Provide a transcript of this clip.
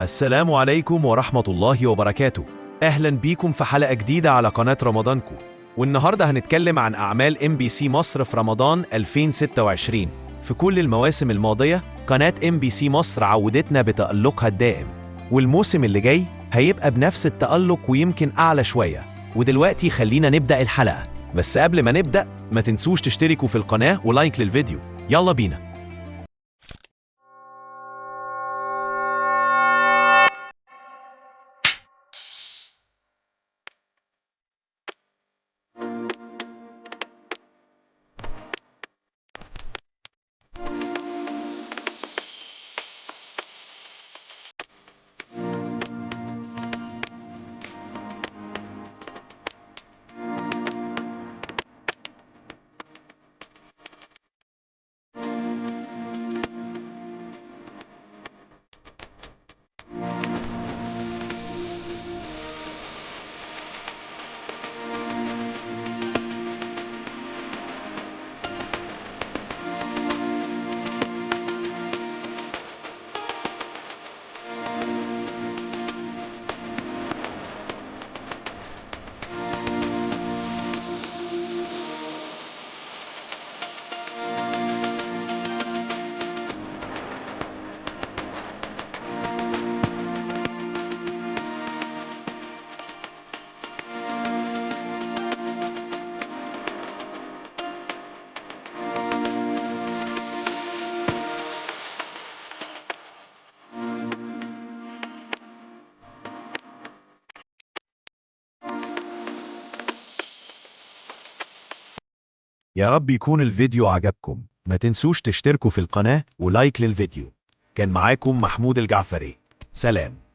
السلام عليكم ورحمة الله وبركاته. أهلا بيكم في حلقة جديدة على قناة رمضانكو. والنهاردة هنتكلم عن أعمال MBC مصر في رمضان 2026. في كل المواسم الماضية قناة MBC مصر عودتنا بتألقها الدائم، والموسم اللي جاي هيبقى بنفس التألق ويمكن أعلى شوية. ودلوقتي خلينا نبدأ الحلقة، بس قبل ما نبدأ ما تنسوش تشتركوا في القناة ولايك للفيديو. يلا بينا. يا رب يكون الفيديو عجبكم. ما تنسوش تشتركوا في القناة ولايك للفيديو. كان معاكم محمود الجعفري. سلام.